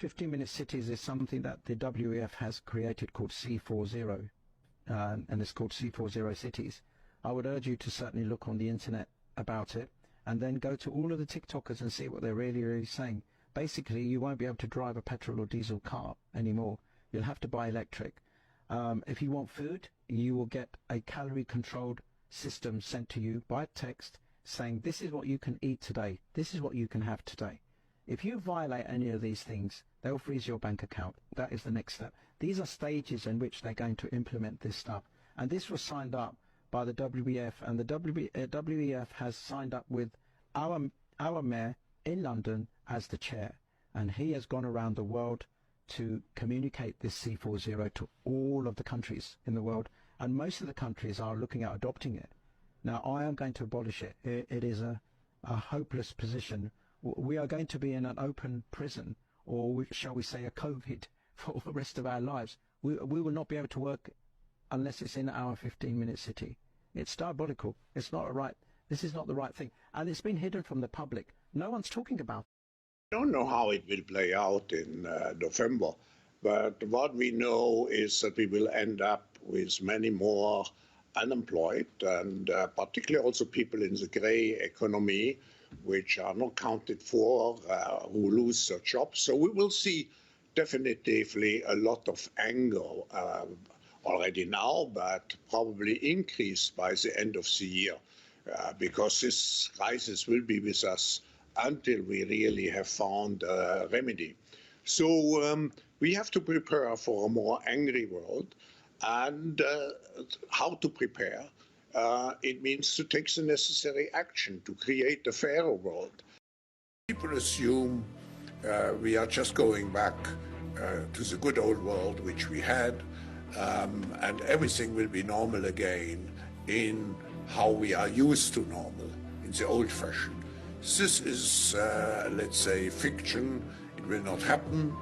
15-minute cities is something that the WEF has created called C40, and it's called C40 cities. I would urge you to certainly look on the internet about it, and then go to all of the TikTokers and see what they're really saying. Basically, you won't be able to drive a petrol or diesel car anymore. You'll have to buy electric. If you want food, you will get a calorie-controlled system sent to you by text saying, this is what you can eat today, this is what you can have today. If you violate any of these things, they'll freeze your bank account. That is the next step. These are stages in which they're going to implement this stuff. And this was signed up by the WEF, and the WEF has signed up with our mayor in London as the chair. And he has gone around the world to communicate this C40 to all of the countries in the world. And most of the countries are looking at adopting it. Now, I am going to abolish it. It is a hopeless position. We are going to be in an open prison, or shall we say a COVID, for the rest of our lives. We will not be able to work unless it's in our 15-minute city. It's diabolical. It's not right. This is not the right thing. And it's been hidden from the public. No one's talking about it. I don't know how it will play out in November, but what we know is that we will end up with many more unemployed, and particularly also people in the grey economy, which are not counted for, who lose their jobs. So we will see definitively a lot of anger already now, but probably increased by the end of the year, because this crisis will be with us until we really have found a remedy. So we have to prepare for a more angry world, and how to prepare? It means to take the necessary action to create a fairer world. People assume we are just going back to the good old world which we had, and everything will be normal again in how we are used to normal, in the old fashion. This is, let's say, fiction. It will not happen.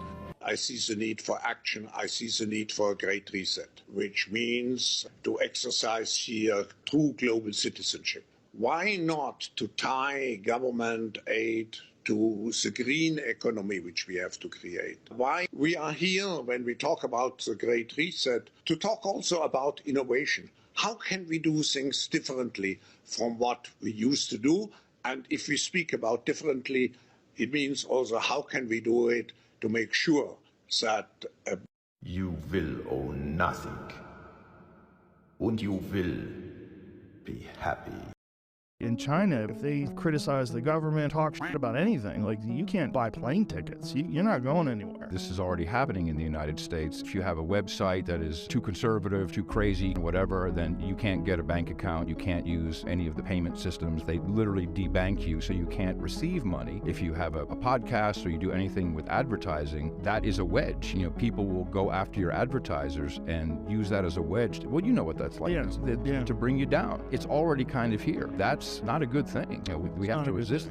I see the need for action. I see the need for a great reset, which means to exercise here true global citizenship. Why not to tie government aid to the green economy which we have to create? Why we are here when we talk about the great reset, to talk also about innovation. How can we do things differently from what we used to do? And if we speak about differently, it means also how can we do it to make sure that you will own nothing, and you will be happy. In China, if they criticize the government, talk shit about anything, like you can't buy plane tickets. You're not going anywhere. This is already happening in the United States. If you have a website that is too conservative, too crazy, whatever, then you can't get a bank account. You can't use any of the payment systems. They literally debank you, so you can't receive money. If you have a podcast or you do anything with advertising, that is a wedge. You know, people will go after your advertisers and use that as a wedge. Well, you know what that's like. Yeah. To bring you down. It's already kind of here. That's not a good thing. You know, we have to resist.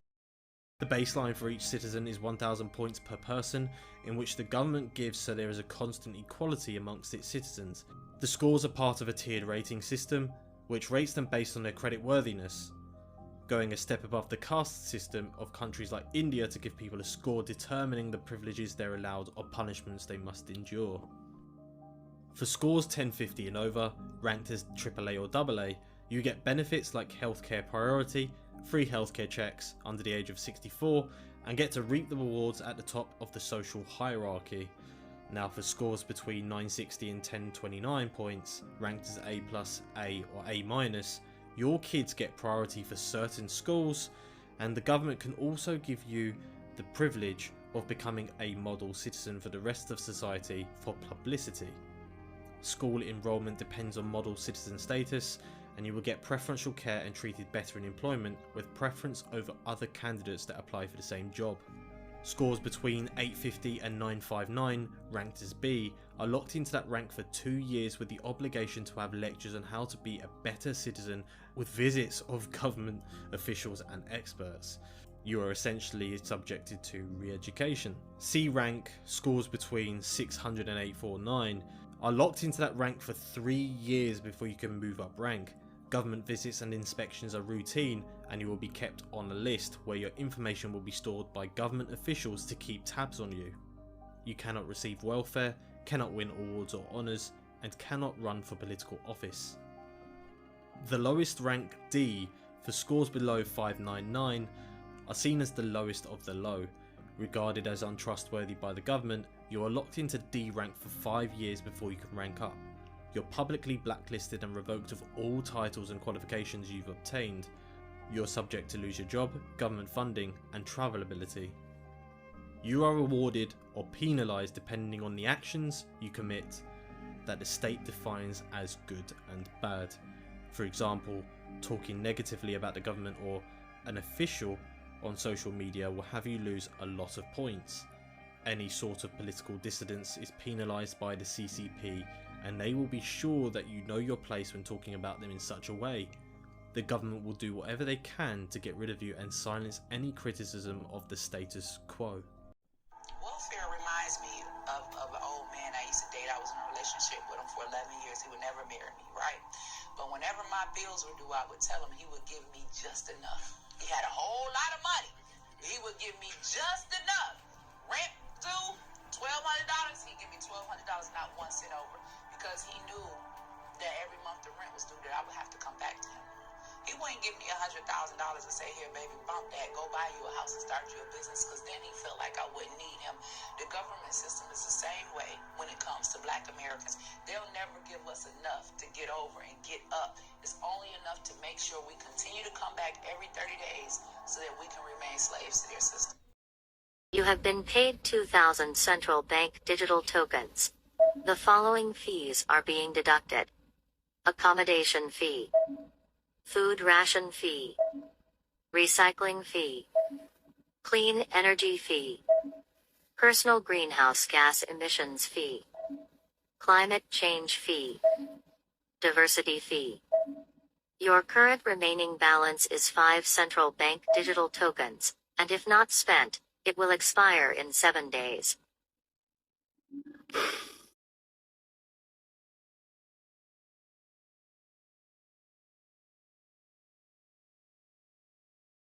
The baseline for each citizen is 1,000 points per person, in which the government gives so there is a constant equality amongst its citizens. The scores are part of a tiered rating system, which rates them based on their credit worthiness, going a step above the caste system of countries like India to give people a score determining the privileges they're allowed or punishments they must endure. For scores 1050 and over, ranked as AAA or AA, you get benefits like healthcare priority, free healthcare checks under the age of 64, and get to reap the rewards at the top of the social hierarchy. Now for scores between 960 and 1029 points, ranked as A+, A or A-, your kids get priority for certain schools, and the government can also give you the privilege of becoming a model citizen for the rest of society for publicity. School enrollment depends on model citizen status, and you will get preferential care and treated better in employment, with preference over other candidates that apply for the same job. Scores between 850 and 959, ranked as B, are locked into that rank for 2 years with the obligation to have lectures on how to be a better citizen, with visits of government officials and experts. You are essentially subjected to re-education. C rank, scores between 600 and 849, are locked into that rank for 3 years before you can move up rank. Government visits and inspections are routine, and you will be kept on a list where your information will be stored by government officials to keep tabs on you. You cannot receive welfare, cannot win awards or honours, and cannot run for political office. The lowest rank D for scores below 599 are seen as the lowest of the low. Regarded as untrustworthy by the government, you are locked into D rank for 5 years before you can rank up. You're publicly blacklisted and revoked of all titles and qualifications you've obtained. You're subject to lose your job, government funding, and travel ability. You are rewarded or penalised depending on the actions you commit that the state defines as good and bad. For example, talking negatively about the government or an official on social media will have you lose a lot of points. Any sort of political dissidence is penalised by the CCP, and they will be sure that you know your place when talking about them in such a way. The government will do whatever they can to get rid of you and silence any criticism of the status quo. Welfare reminds me of an old man I used to date. I was in a relationship with him for 11 years. He would never marry me, right? But whenever my bills were due, I would tell him he would give me just enough. He had a whole lot of money. He would give me just enough. Rent due, $1,200. He'd give me $1,200, not 1 cent over. Because he knew that every month the rent was due, that I would have to come back to him. He wouldn't give me $100,000 and say, here, baby, bump that, go buy you a house and start you a business, because then he felt like I wouldn't need him. The government system is the same way when it comes to Black Americans. They'll never give us enough to get over and get up. It's only enough to make sure we continue to come back every 30 days so that we can remain slaves to their system. You have been paid 2,000 central bank digital tokens. The following fees are being deducted: accommodation fee, food ration fee, recycling fee, clean energy fee, personal greenhouse gas emissions fee, climate change fee, diversity fee. Your current remaining balance is 5 central bank digital tokens, and if not spent, it will expire in 7 days.